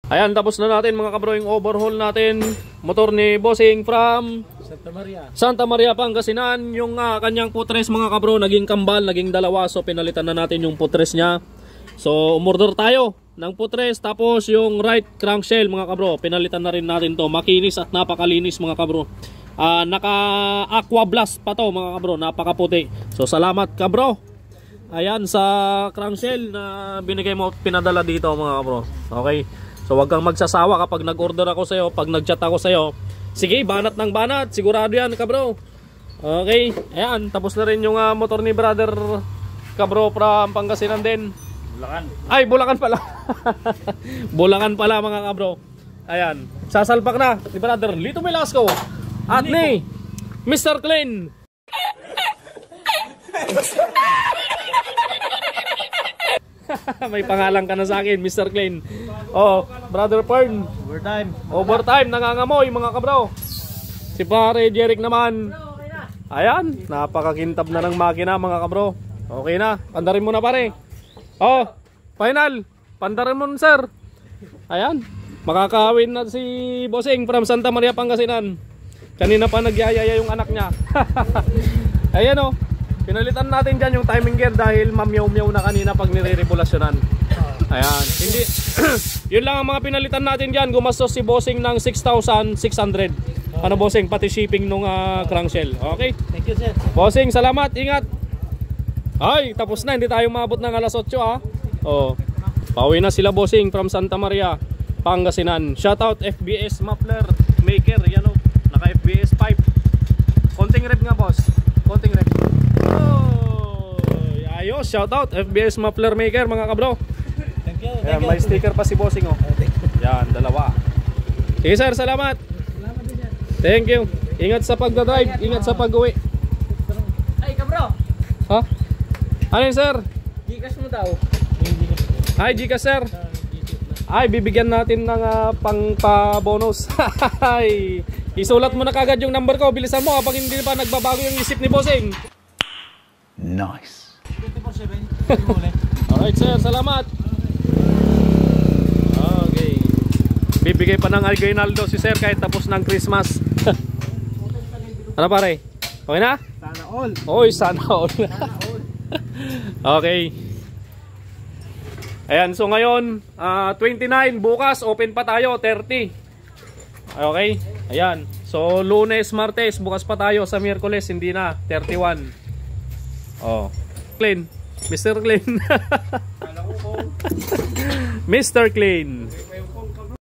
Ayan, tapos na natin mga kabro yung overhaul natin. Motor ni Bossing from Santa Maria, Pangasinan. Yung kanyang putres mga kabro, naging kambal, naging dalawa. So pinalitan na natin yung putres niya. So umorder tayo ng putres. Tapos yung right crankshell mga kabro, pinalitan na rin natin to. Makinis at napakalinis mga kabro. Naka aqua blast pa to mga kabro, napakaputi. So salamat kabro. Ayan sa crankshell na binigay mo, pinadala dito mga kabro. Okay. So wag kang magsasawa kapag nag-order ako sa'yo, pag nag-chat ako sa'yo. Sige, banat ng banat, sigurado yan kabro. Okay, ayan, tapos na rin yung motor ni brother kabro from Pangasinan din. Bulacan. Ay, Bulacan pala. Bulacan pala mga kabro. Ayan, sasalpak na si brother Lito Velasco at ni Mr. Clean. May pangalan ka na sa akin, Mr. Clean. Oh, Brother Pern. Overtime, nangangamoy mga kabro. Si pare Jeric naman. Ayan, napakakintab na ng makina mga kabro. Okay na, pandarin mo na pare. Oh, final. Pandarin mo sir. Ayan, makakawin na si Bossing from Santa Maria, Pangasinan. Kanina pa nagyayaya yung anak niya. Ayan oh. Pinalitan natin dyan yung timing gear dahil mamyaw-myaw na kanina pag nire-revolusyonan. Ayan. Hindi, yun lang ang mga pinalitan natin dyan. Gumastos si Bossing ng 6,600. Ano Bossing? Pati shipping nung crankshell. Okay? Thank you sir. Bossing, salamat. Ingat. Ay, tapos na. Hindi tayo maabot ng alas 8 ha. Oh, pauwi na sila Bossing from Santa Maria, Pangasinan. Shoutout FBS Muffler Maker. Yan o. Naka FBS pipe. Konting rep nga boss. Konting rep. Oh, ayos, shout out FBS Muffler Maker mga kabro. Thank you. Ayan, may sticker pa si Bossing oh. Yan, dalawa. Sige sir, salamat. Salamat din sir. Thank you. Ingat sa pagdadrive, ingat sa pag-uwi. Ay kabro. Ha? Ano yun sir? Gcash mo daw. Ay, Gcash sir. Ay, bibigyan natin ng pang-bonus. Ay, isulat mo na kagad yung number ko. Bilisan mo kapag hindi pa nagbabago yung isip ni Bossing. Nice. 24/7. Alright sir, salamat. Okay. Bibigay pa ng aguinaldo si sir kahit tapos ng Christmas. Ano pare? Okay na? Sana all. Oy, sana all. Okay. Ayan, so ngayon 29, bukas open pa tayo 30. Okay? Ayan. So Lunes, Martes, bukas pa tayo. Sa Miyerkules hindi na 31. Oh. Clean. Mr. Clean. Mr. Clean.